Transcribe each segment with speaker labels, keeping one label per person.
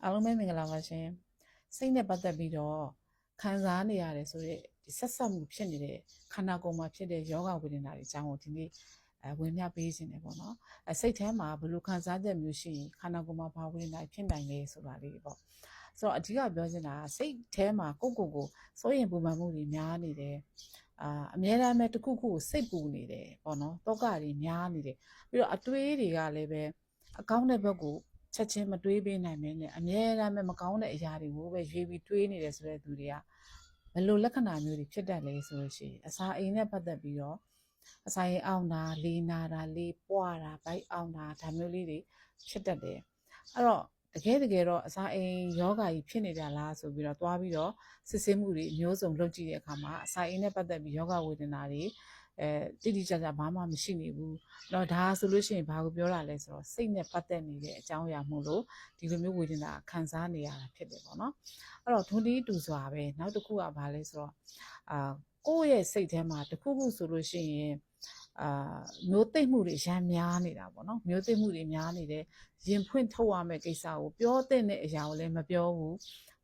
Speaker 1: အားလုံးပဲမင်္ဂလာပါရှင်စိတ်နဲ့ပတ်သက်ပြီးတော့ခံစားနေရတယ်ဆိုတဲ့ဒီဆက်ဆက်မှုဖြစ်နေတဲ့ခန္ဓာကိုယ်မှာဖြစ်တဲ့ယောဂဝေဒနာတွေအကြောင်းကိုဒီနေ့ဝင်ပြပေးခြင်းတယ်ပေါ့နော်စိတ်ထဲမှာဘယ်လိုခံစားချက်မျိုးရှိရင်ခန္ဓာကိုယ်မှာဘာဝေဒနာဖြစ်နိုင်လဲဆိုတာလေးပေါ့ဆိုတော့အဓိကပြောချင်တာစိတ်ထဲမှာကိုစိုးရင်ပူပန်မှုတွေများနေတယ်အများအားမဲ့တစ်ခုခုကိုစိတ်ပူနေတယ်ပေါ့နော်တောကတွေများနေတယ်ပြီးတော့အတွေးတွေကလည်းပဲအကောင်းတဲ့ဘက်ကိုချက်ချင်းမတွေးပေးနိုင်မင်းနဲ့အမြဲတမ်းမကောင်းတဲ့အရာတွေကိုပဲရွေးပြီးတွေးနေတယ်ဆိုတဲ့သူတွေကဘယ်လိုလက္ခဏာမျိုးတွေဖြစ်တတ်လဲဆိုလို့ရှိရင်အစာအိမ်နဲ့ပတ်သက်ပြီးတော့အစာအိမ်အောင်တာလေနာတာလေပွားတာဗိုက်အောင်တာဒါမျိုးလေးတွေဖြစ်တတ်တယ်အဲ့တော့တကယ်တော့အစာအိမ်ယောဂါကြီးဖြစ်နေကြလားဆိုပြီးတော့တွားပြီးတော့စစ်ဆေးမှုတွေအမျိုးစုံလုပ်ကြည့်တဲ့အခါမှာအစာအိမ်နဲ့ပတ်သက်ပြီးယောဂဝေဒနာတွေတိတိကျကျဘာမှမရှိနေဘူးတော့ဒါဆိုလို့ရှိရင်ဘာကိုပြောတာလဲဆိုတော့စိတ်နဲ့ပတ်သက်နေတဲ့အကြောင်းအရာမို့လို့ဒီလိုမျိုးဝေဒနာခံစားနေရတာဖြစ်တယ်ပေါ့နော်အဲ့တော့ဒွန်တီးတူစွာပဲနောက်တစ်ခုကဘာလဲဆိုတော့ကိုယ့်ရဲ့စိတ်ထဲမှာတစ်ခုခုဆိုလို့ရှိရင်မျိုးသိမ့်မှုတွေရမ်းများနေတာပေါ့နော်မျိုးသိမ့်မှုတွေများနေတယ်ရင်ဖွင့်ထုတ်ရမယ့်ကိစ္စကိုပြောတဲ့အရာကိုလည်းမပြောဘူး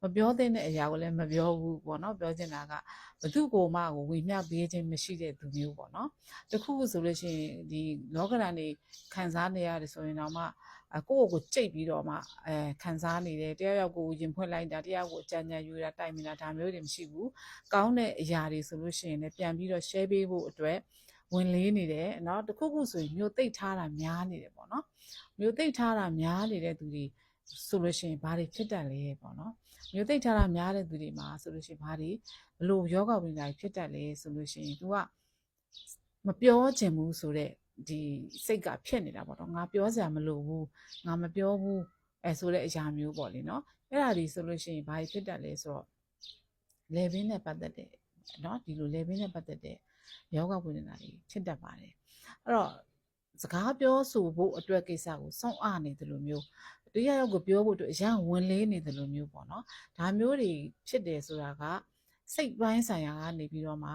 Speaker 1: မပြောတဲ့အရာကိုလည်းမပြောဘူးပေါ့နော်ပြောချင်တာကဘသူကိုမှကိုဝေမျှပေးခြင်းမရှိတဲ့သူမျိုးပေါ့နော်တခုခုဆိုလို့ရှိရင်ဒီလောကဓာတ်နေခံစားနေရတယ်ဆိုရင်တော့မှကိုယ့်ကိုကြိတ်ပြီးတော့မှခံစားနေတယ်တရားရောက်ကိုရင်ဖွင့်လိုက်တာတရားကိုအကြံဉာဏ်ယူတာတိုင်မင်တာဒါမျိုးတွေမရှိဘူးကောင်းတဲ့အရာတွေဆိုလို့ရှိရင်လည်းပြန်ပြီးတော့ share ပေးဖို့အတွက်ဝင်လေးနေတယ်เนาะတခုခုဆိုရင်မျိုးသိပ်ထားတာများနေတယ်ပေါ့နော်မျိုးသိပ်ထားတာများနေတဲ့သူတွေဆိုလို့ရှိရင်ဘာတွေဖြစ်တတ်လဲပေါ့နော်မျိုးသိပ်ထားတာများတဲ့သူတွေမှာဆိုလို့ရှိရင်ဘာတွေဘလို့ယောဂဝိညာဉ်ဖြစ်တတ်လဲဆိုလို့ရှိရင် तू ကမပြောချင်ဘူးဆိုတဲ့ဒီစိတ်ကဖြစ်နေတာပေါ့နော်ငါပြောစရာမလိုဘူးငါမပြောဘူးဆိုတဲ့အရာမျိုးပေါ့လေနော်အဲ့ဒါဒီဆိုလို့ရှိရင်ဘာဖြစ်တတ်လဲဆိုတော့ level နဲ့ပတ်သက်တဲ့เนาะဒီလို level နဲ့ပတ်သက်တဲ့ယောဂဝေဒနာတွေဖြစ်တတ်ပါတယ်အဲ့တော့စကားပြောဆိုဖို့အတွက်ကိစ္စကိုစောင့်အားနေတယ်လို့မျိုးတရားရောက်ကိုပြောဖို့အတွက်အရန်ဝင်လေးနေတယ်လို့မျိုးပေါ့နော်ဒါမျိုးတွေဖြစ်တယ်ဆိုတာကစိတ်ပိုင်းဆိုင်ရာကနေပြီးတော့မှ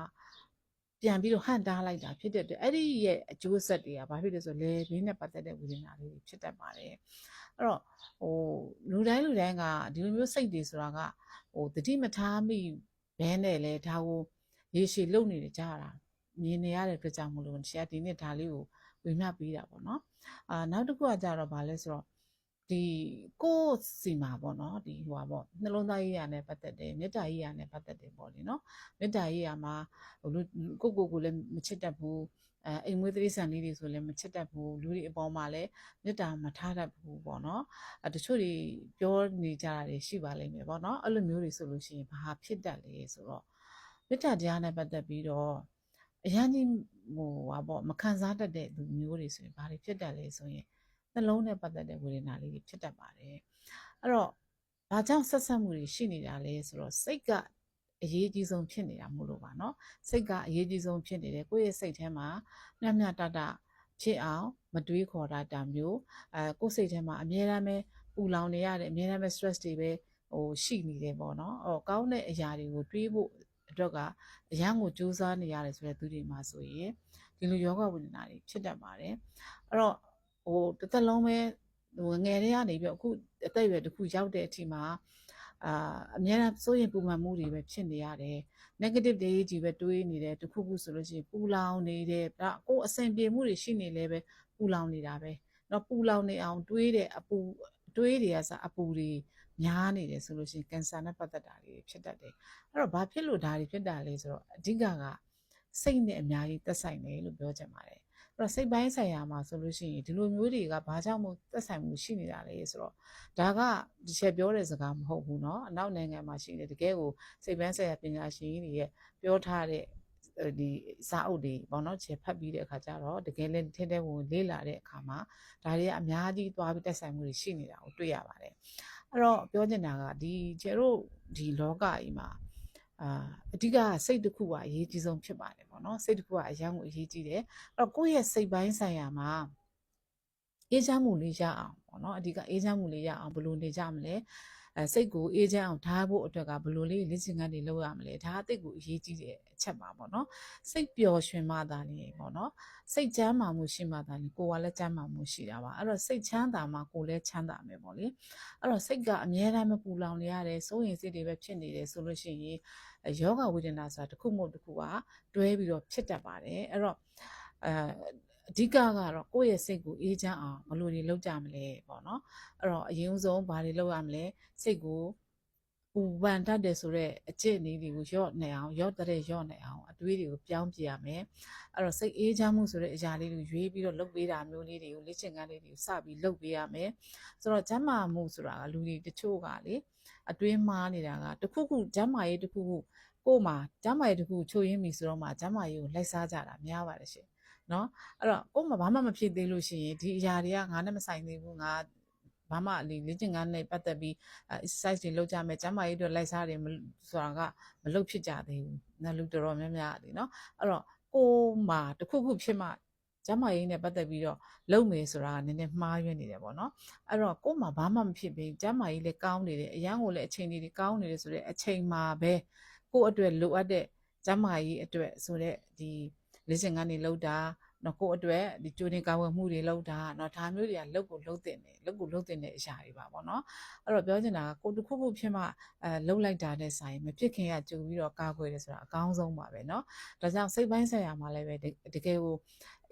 Speaker 1: ပြန်ပြီးတော့ဟန်တားလိုက်တာဖြစ်တဲ့အတွက်အဲ့ဒီရဲ့အကျိုးဆက်တွေကဘာဖြစ်လဲဆိုလဲဘေးနဲ့ပတ်သက်တဲ့ဝေဒနာလေးတွေဖြစ်တတ်ပါတယ်အဲ့တော့လူတိုင်းကဒီလိုမျိုးစိတ်တွေဆိုတာကတတိမထားမိဘဲနဲ့လဲဒါကိုရေရှည်လုံနေကြတာမြင်နေရတဲ့အတွက်ကြောင့်မလို့ဆရာဒီနေ့ဒါလေးကိုဝေမျှပေးတာပေါ့နော်နောက်တစ်ခုကကြတော့ဗာလဲဆိုတော့ဒီကိုယ်စီမှာပေါ့နော်ဒီဟိုပါပေါ့နှလုံးသားရေးရာနဲ့ပတ်သက်တယ်မေတ္တာရေးရာနဲ့ပတ်သက်တယ်ပေါ့လေနော်မေတ္တာရေးရာမှာကိုလည်းမချစ်တတ်ဘူးအိမ်မွေးတိရစ္ဆာန်လေးတွေဆိုလည်းမချစ်တတ်ဘူးလူတွေအပေါ်မှာလည်းမေတ္တာမထားတတ်ဘူးပေါ့နော်တချို့တွေပြောနေကြတာတွေရှိပါလိမ့်မယ်ပေါ့နော်အဲ့လိုမျိုးတွေဆိုလို့ရှိရင်ဘာဖြစ်တတ်လဲဆိုတော့မေတ္တာတရားနဲ့ပတ်သက်ပြီးတော့အရင်ကြီးမခံစားတတ်တဲ့လူမျိုးတွေဆိုရင်ဘာတွေဖြစ်တတ်လဲဆိုရင်နှလုံးနဲ့ပတ်သက်တဲ့ဝေဒနာလေးတွေဖြစ်တတ်ပါတယ်အဲ့တော့ဘာကြောင့်ဆက်ဆက်မှုတွေရှိနေတာလဲဆိုတော့စိတ်ကအရေးကြီးဆုံးဖြစ်နေတာမို့လို့ပါเนาะစိတ်ကအရေးကြီးဆုံးဖြစ်နေတယ်ကိုယ့်ရဲ့စိတ်ထဲမှာမျှတဖြစ်အောင်မတွေးခေါ်တာမျိုးကိုယ့်စိတ်ထဲမှာအမြဲတမ်းပဲပူလောင်နေရတယ်အမြဲတမ်းပဲ stress တွေပဲရှိနေတယ်ပေါ့เนาะကောင်းတဲ့အရာတွေကိုတွေးဖို့အတွက်ကအရန်ကိုစူးစမ်းနေရတယ်ဆိုတဲ့သူတွေမှာဆိုရင်ဒီလိုယောဂဝိဒနာတွေဖြစ်တတ်ပါတယ်အဲ့တော့တစ်သက်လုံးပဲငယ်တဲ့ကနေပြီးအခုအသက်အရွယ်တစ်ခုရောက်တဲ့အထိမှာအများအားစိုးရင်ပူမှန်မှုတွေပဲဖြစ်နေရတယ် negative တွေကြီးပဲတွေးနေတယ်တခုခုဆိုလို့ရှိရင်ပူလောင်နေတယ်ဒါကိုယ်အဆင်ပြေမှုတွေရှိနေလဲပဲပူလောင်နေတာပဲเนาะပူလောင်နေအောင်တွေးတဲ့အပူတွေးတွေကစားအပူတွေများနေတယ်ဆိုလို့ရှိရင်ကင်ဆာနဲ့ပတ်သက်တာတွေဖြစ်တတ်တယ်အဲ့တော့ဘာဖြစ်လို့ဒါတွေဖြစ်တာလဲဆိုတော့အဓိကစိတ်နဲ့အများကြီးသက်ဆိုင်တယ်လို့ပြောချင်ပါတယ်အဲ့တော့စိတ်ပိုင်းဆိုင်ရာမှာဆိုလို့ရှိရင်ဒီလိုမျိုးတွေကဘာကြောင့်မို့သက်ဆိုင်မှုရှိနေတာလဲဆိုတော့ဒါကဒီချက်ပြောတဲ့စကားမဟုတ်ဘူးเนาะအနောက်နိုင်ငံမှာရှိတဲ့တကယ်ကိုစိတ်ပိုင်းဆိုင်ရာပညာရှင်တွေရဲ့ပြောထားတဲ့ဒီစာအုပ်တွေပေါ့နော်ချက်ဖတ်ပြီးတဲ့အခါကျတော့တကယ်လည်းထဲထဲဝင်လေ့လာတဲ့အခါမှာဒါတွေကအများကြီးသွားပြီးသက်ဆိုင်မှုတွေရှိနေတာကိုတွေ့ရပါတယ်အဲ့တော့ပြောချင်တာကဒီကျတို့ဒီလောကကြီးမှာအဓိကစိတ်တစ်ခုကအရေးကြီးဆုံးဖြစ်ပါတယ်ပေါ့နော်စိတ်တစ်ခုကအရန်ကိုအရေးကြီးတယ်အဲ့တော့ကိုယ့်ရဲ့စိတ်ပိုင်းဆိုင်ရာမှာအေးချမ်းမှုလေးရအောင် ပေါ့နော်အဓိကအေးချမ်းမှုလေးရအောင်ဘယ်လိုနေကြမလဲစိတ်ကိုအေးချမ်းအောင်ထားဖို့အတွက်ကဘယ်လိုလေးလေ့ကျင့်ခန်းတွေလုပ်ရမလဲဒါအသိကိုအရေးကြီးတဲ့အချက်ပါပေါ့နော်စိတ်ပျော်ရွှင်မှသာလေပေါ့နော်စိတ်ချမ်းသာမှုရှိမှသာလေကိုယ်ကလည်းချမ်းသာမှုရှိတာပါအဲ့တော့စိတ်ချမ်းသာမှကိုယ်လည်းချမ်းသာမယ်ပေါ့လေအဲ့တော့စိတ်ကအမြဲတမ်းမပူလောင်နေရတယ်စိုးရင်စိတ်တွေပဲဖြစ်နေတယ်ဆိုလို့ရှိရင်ယောဂဝေဒနာဆိုတာတစ်ခုမဟုတ်တစ်ခုကတွဲပြီးတော့ဖြစ်တတ်ပါတယ်အဲ့တော့အဓိကကတော့ကိုယ့်ရဲ့စိတ်ကိုအေးချမ်းအောင်ဘယ်လိုတွေလုပ်ကြမလဲပေါ့နော်အဲ့တော့အရင်ဆုံးဘာတွေလုပ်ရမလဲစိတ်ကိုပူပန်တတ်တယ်ဆိုတော့အကျင့်နည်းတွေကိုရော့နေအောင်ရော့တဲ့ရော့နေအောင်အတွေးတွေကိုပြောင်းပြရမယ်အဲ့တော့စိတ်အေးချမ်းမှုဆိုတဲ့အရာလေးတွေရွေးပြီးတော့လုပ်ပေးတာမျိုးလေးတွေကိုလေ့ကျင့်ခန်းလေးတွေကိုစပြီးလုပ်ပေးရမယ်ဆိုတော့ကျန်းမာမှုဆိုတာကလူတွေတချို့ကလေအတွင်းမှားနေတာကတခုခုကျန်းမာရေးတခုခုကို့မှာကျန်းမာရေးတခုချိုးရင်းပြီဆိုတော့မှကျန်းမာရေးကိုလိုက်စားကြတာများပါတယ်ရှင်နော်အဲ့တော့ကို့မှာဘာမှမဖြစ်သေးလို့ရှိရင်ဒီအရာတွေကငါနဲ့မဆိုင်သေးဘူးငါဘာမှလေ့ကျင့်ခန်းနဲ့ပတ်သက်ပြီး exercise တွေလုပ်ကြမယ်ကျန်းမာရေးအတွက်လိုက်စားတယ်ဆိုတာကမလုပ်ဖြစ်ကြသေးဘူးနော်လူတော်တော်များများလေနော်အဲ့တော့ကို့မှာတခုခုဖြစ်မှကျန်းမာရေးနဲ့ပတ်သက်ပြီးတော့လုပ်မယ်ဆိုတာကနည်းနည်းမှားရွံ့နေတယ်ပေါ့နော်အဲ့တော့ကို့မှာဘာမှမဖြစ်ဘူးကျန်းမာရေးလည်းကောင်းနေတယ်အရန်ကိုလည်းအချိန်တွေကောင်းနေတယ်ဆိုတော့အချိန်မှာပဲကို့အတွက်လိုအပ်တဲ့ကျန်းမာရေးအတွက်ဆိုတော့ဒီလေ့ကျင့်ခန်းတွေလုပ်တာနော်ကို့အတွက်ဒီကြိုတင်ကာဝယ်မှုတွေလုပ်တာနော်ဒါမျိုးတွေကလုပ်ကိုလုပ်တင်တယ်လုပ်ကိုလုပ်တင်တဲ့အရာတွေပါပေါ့နော်အဲ့တော့ပြောချင်တာကကိုတစ်ခုခုဖြစ်မှလှုပ်လိုက်တာနဲ့ဆိုင်မဖြစ်ခင်ကကြိုပြီးတော့ကာကွယ်တယ်ဆိုတာအကောင်းဆုံးပါပဲเนาะဒါကြောင့်စိတ်ပိုင်းဆိုင်ရာမှာလည်းပဲတကယ်ကို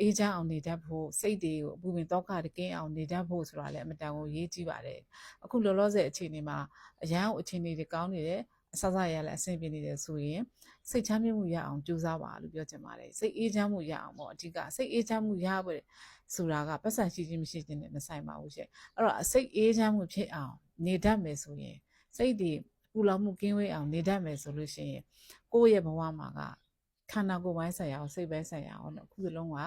Speaker 1: အေးချမ်းအောင်နေတတ်ဖို့စိတ်တွေကိုအပူပင်တောကတကင်းအောင်နေတတ်ဖို့ဆိုတာလည်းအမတန်ကိုရေးကြည့်ပါတယ်အခုလောလောဆယ်အခြေအနေမှာအရန်ကိုအခြေအနေတွေကောင်းနေတယ်အဆဆရလည်းအဆင်ပြေနေတယ်ဆိုရင်စိတ်ချမ်းမြေ့မှုရအောင်ကြိုးစားပါလို့ပြောချင်ပါတယ်စိတ်အေးချမ်းမှုရအောင်ပေါ့အဓိကစိတ်အေးချမ်းမှုရဖို့ဆိုတာကပတ်စံရှိခြင်းမရှိခြင်းနဲ့မဆိုင်ပါဘူးရှင့်အဲ့တော့စိတ်အေးချမ်းမှုဖြစ်အောင်နေတတ်မယ်ဆိုရင်စိတ်တွေပူလောင်မှုကင်းဝေးအောင်နေတတ်မယ်ဆိုလို့ရှိရင်ကိုယ့်ရဲ့ဘဝမှာကခန္ဓာကိုယ်ပိုင်းဆိုင်ရာစိတ်ပိုင်းဆိုင်ရာအောင်တော့အခုလုံးက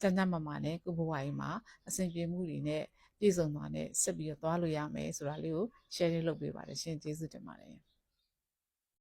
Speaker 1: ကျန်းကျန်းမာမာနဲ့ကိုယ့်ဘဝကြီးမှာအဆင်ပြေမှုတွေနဲ့ပြည့်စုံသွားတဲ့ဆက်ပြီးတော့သွားလို့ရမယ်ဆိုတာလေးကို share လုပ်ပေးပါတယ်ရှင်ကျေးဇူးတင်ပါတယ်